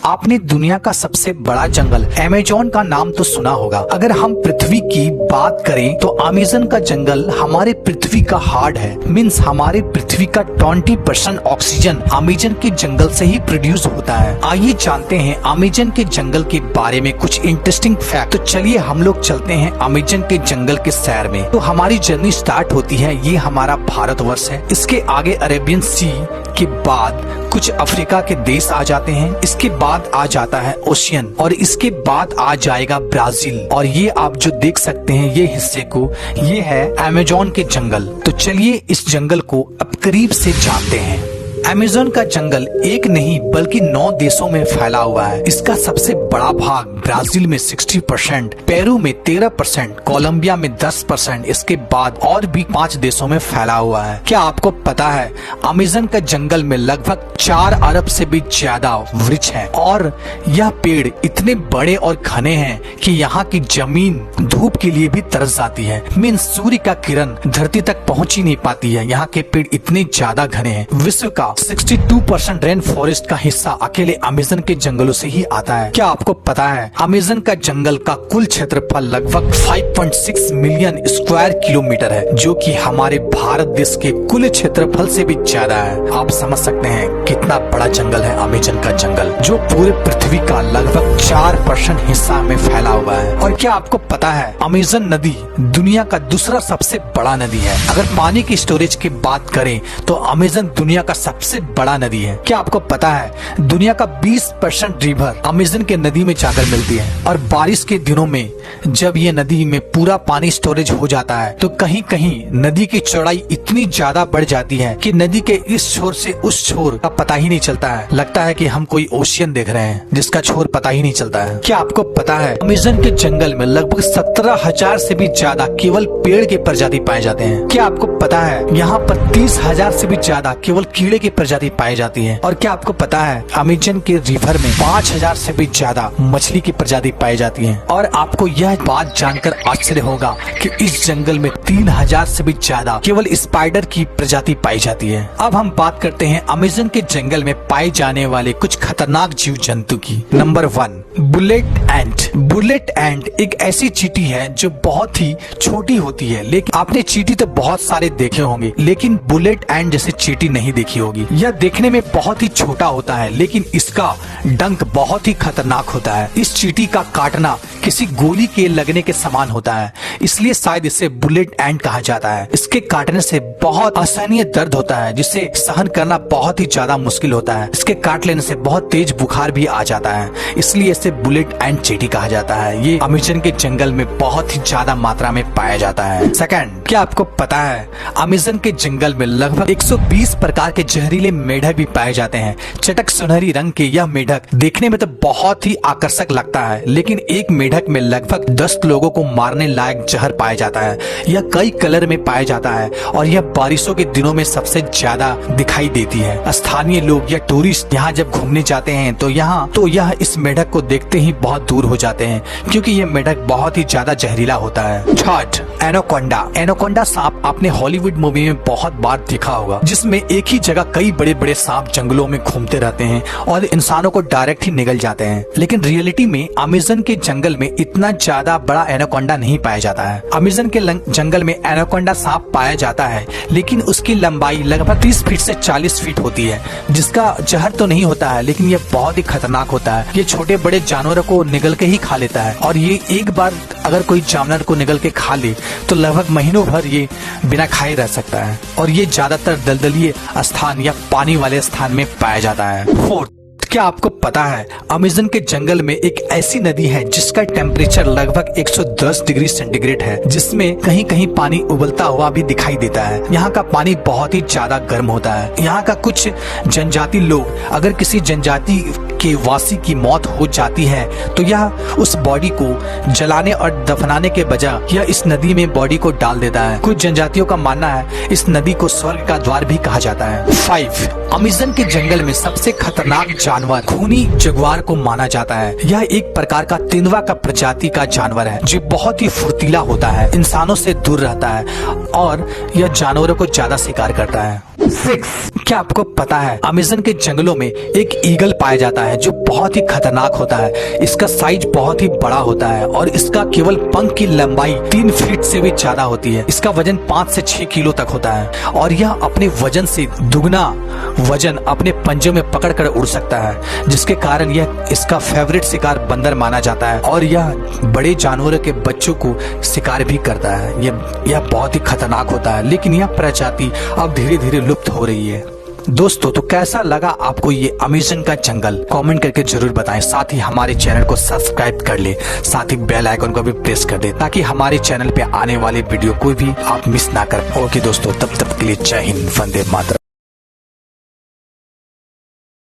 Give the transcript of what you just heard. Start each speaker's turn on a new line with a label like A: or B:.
A: आपने दुनिया का सबसे बड़ा जंगल अमेज़न का नाम तो सुना होगा। अगर हम पृथ्वी की बात करें तो अमेज़न का जंगल हमारे पृथ्वी का हार्ट है। मीन्स हमारे पृथ्वी का 20% ऑक्सीजन अमेज़न के जंगल से ही प्रोड्यूस होता है। आइए जानते हैं अमेज़न के जंगल के बारे में कुछ इंटरेस्टिंग फैक्ट। तो चलिए हम लोग चलते हैं अमेज़न के जंगल के सैर में। तो हमारी जर्नी स्टार्ट होती है, ये हमारा भारतवर्ष है। इसके आगे अरेबियन सी के बाद कुछ अफ्रीका के देश आ जाते हैं। इसके बाद आ जाता है ओशियन और इसके बाद आ जाएगा ब्राजील। और ये आप जो देख सकते हैं ये हिस्से को, ये है अमेज़न के जंगल। तो चलिए इस जंगल को अब करीब से जानते हैं। अमेज़न का जंगल एक नहीं बल्कि 9 देशों में फैला हुआ है। इसका सबसे बड़ा भाग ब्राजील में 60%, पेरू में 13%, कोलंबिया में 10%, इसके बाद और भी 5 देशों में फैला हुआ है। क्या आपको पता है अमेज़न का जंगल में लगभग 4 अरब से भी ज्यादा वृक्ष हैं और यह पेड़ इतने बड़े और घने हैं कि यहाँ की जमीन धूप के लिए भी तरस जाती है। मीन्स सूर्य का किरण धरती तक पहुँच ही नहीं पाती है। यहाँ के पेड़ इतने ज्यादा घने हैं। विश्व का 62% रेन फॉरेस्ट का हिस्सा अकेले अमेज़न के जंगलों से ही आता है। क्या आपको पता है अमेज़न का जंगल का कुल क्षेत्रफल लगभग 5.6 मिलियन स्क्वायर किलोमीटर है, जो कि हमारे भारत देश के कुल क्षेत्रफल से भी ज्यादा है। आप समझ सकते हैं कितना बड़ा जंगल है अमेज़न का जंगल, जो पूरे पृथ्वी का लगभग 4% हिस्सा में फैला हुआ है। और क्या आपको पता है अमेज़न नदी दुनिया का दूसरा सबसे बड़ा नदी है। अगर पानी की स्टोरेज की बात करें तो अमेज़न दुनिया का सबसे बड़ा नदी है। क्या आपको पता है दुनिया का 20% रिवर अमेज़न के नदी में जाकर मिलती है। और बारिश के दिनों में जब ये नदी में पूरा पानी स्टोरेज हो जाता है तो कहीं कहीं नदी की चौड़ाई इतनी ज्यादा बढ़ जाती है कि नदी के इस छोर से उस छोर का पता ही नहीं चलता है। लगता है कि हम कोई ओशियन देख रहे हैं जिसका छोर पता ही नहीं चलता है। क्या आपको पता है अमेज़न के जंगल में लगभग 17,000 से भी ज्यादा केवल पेड़ के प्रजाति पाए जाते हैं। क्या आपको पता है यहाँ पर 30,000 से भी ज्यादा केवल कीड़े की प्रजाति पाई जाती है। और क्या आपको पता है अमेज़न के रिवर में 5,000 से भी ज्यादा मछली की प्रजाति पाई जाती है। और आपको यह बात जानकर आश्चर्य होगा कि इस जंगल में 3,000 से भी ज्यादा केवल स्पाइडर की प्रजाति पाई जाती है। अब हम बात करते हैं अमेज़न के जंगल में पाए जाने वाले कुछ खतरनाक जीव जंतु की। नंबर 1, बुलेट एंट। बुलेट एंट एक ऐसी चींटी है जो बहुत ही छोटी होती है। लेकिन आपने चींटी तो बहुत सारे देखे होंगे लेकिन बुलेट एंट जैसे चींटी नहीं देखी होगी। यह देखने में बहुत ही छोटा होता है लेकिन इसका डंक बहुत ही खतरनाक होता है। इस चींटी का काटना किसी गोली के लगने के समान होता है, इसलिए शायद इसे बुलेट एंट कहा जाता है। इसके काटने से बहुत असहनीय दर्द होता है जिसे सहन करना बहुत ही ज्यादा मुश्किल होता है। इसके काट लेने से बहुत तेज बुखार भी आ जाता है, इसलिए इसे बुलेट एंट चींटी कहा जाता है। ये अमेज़न के जंगल में बहुत ही ज्यादा मात्रा में पाया जाता है। सेकंड, क्या आपको पता है अमेज़न के जंगल में लगभग 120 प्रकार के जहरीले मेढक भी पाए जाते हैं। चटक सुनहरी रंग के यह मेढक देखने में तो बहुत ही आकर्षक लगता है लेकिन एक मेढक में लगभग 10 लोगों को मारने लायक जहर पाया जाता है। यह कई कलर में पाया जाता है और यह बारिशों के दिनों में सबसे ज्यादा दिखाई देती है। स्थानीय लोग या टूरिस्ट यहाँ जब घूमने जाते हैं तो यह इस मेढक को देखते ही बहुत दूर हो जाते हैं क्योंकि यह मेढक बहुत ही ज्यादा जहरीला होता है। Third, anaconda. एनाकोंडा सांप आपने हॉलीवुड मूवी में बहुत बार देखा होगा, जिसमें एक ही जगह कई बड़े बड़े सांप जंगलों में घूमते रहते हैं और इंसानों को डायरेक्ट ही निगल जाते हैं। लेकिन रियलिटी में अमेज़न के जंगल में इतना ज्यादा बड़ा एनाकोंडा नहीं पाया जाता है। अमेज़न के जंगल में एनाकोंडा सांप पाया जाता है लेकिन उसकी लंबाई लगभग 30 फीट से 40 फीट होती है, जिसका जहर तो नहीं होता है लेकिन यह बहुत ही खतरनाक होता है। ये छोटे बड़े जानवरों को निगल के ही खा लेता है और ये एक बार अगर कोई जानवर को निगल के खा ले तो लगभग महीनों भर ये बिना खाए रह सकता है। और ये ज्यादातर दलदलीय स्थान या पानी वाले स्थान में पाया जाता है। फोर्थ, क्या आपको पता है अमेज़न के जंगल में एक ऐसी नदी है जिसका टेम्परेचर लगभग 110 डिग्री सेंटीग्रेड है, जिसमें कहीं कहीं पानी उबलता हुआ भी दिखाई देता है। यहाँ का पानी बहुत ही ज्यादा गर्म होता है। यहाँ का कुछ जनजाति लोग, अगर किसी जनजाति के वासी की मौत हो जाती है तो यह उस बॉडी को जलाने और दफनाने के बजाय यह इस नदी में बॉडी को डाल देता है। कुछ जनजातियों का मानना है इस नदी को स्वर्ग का द्वार भी कहा जाता है। 5, अमेज़न के जंगल में सबसे खतरनाक जानवर खूनी जगुआर को माना जाता है। यह एक प्रकार का तेंदुआ का प्रजाति का जानवर है जो बहुत ही फुर्तीला होता है, इंसानों से दूर रहता है और यह जानवरों को ज्यादा शिकार करता है।
B: 6.
A: क्या आपको पता है अमेज़न के जंगलों में एक ईगल पाया जाता है जो बहुत ही खतरनाक होता है। इसका साइज बहुत ही बड़ा होता है और इसका केवल पंख की लंबाई 3 फीट से भी ज्यादा होती है। इसका वजन 5 से 6 किलो तक होता है और यह अपने वजन से दुगना वजन अपने पंजों में पकड़कर उड़ सकता है, जिसके कारण यह इसका फेवरेट शिकार बंदर माना जाता है और यह बड़े जानवरों के बच्चों को शिकार भी करता है। यह बहुत ही खतरनाक होता है, लेकिन यह प्रजाति अब धीरे धीरे लुप्त हो रही है। दोस्तों, तो कैसा लगा आपको ये अमेज़न का जंगल? कमेंट करके जरूर बताएं। साथ ही हमारे चैनल को सब्सक्राइब कर ले, साथ ही बेल आइकन को भी प्रेस कर दे ताकि हमारे चैनल पे आने वाले वीडियो कोई भी आप मिस ना कर। ओके दोस्तों, तब तक के लिए जय हिंद, वंदे मातरम।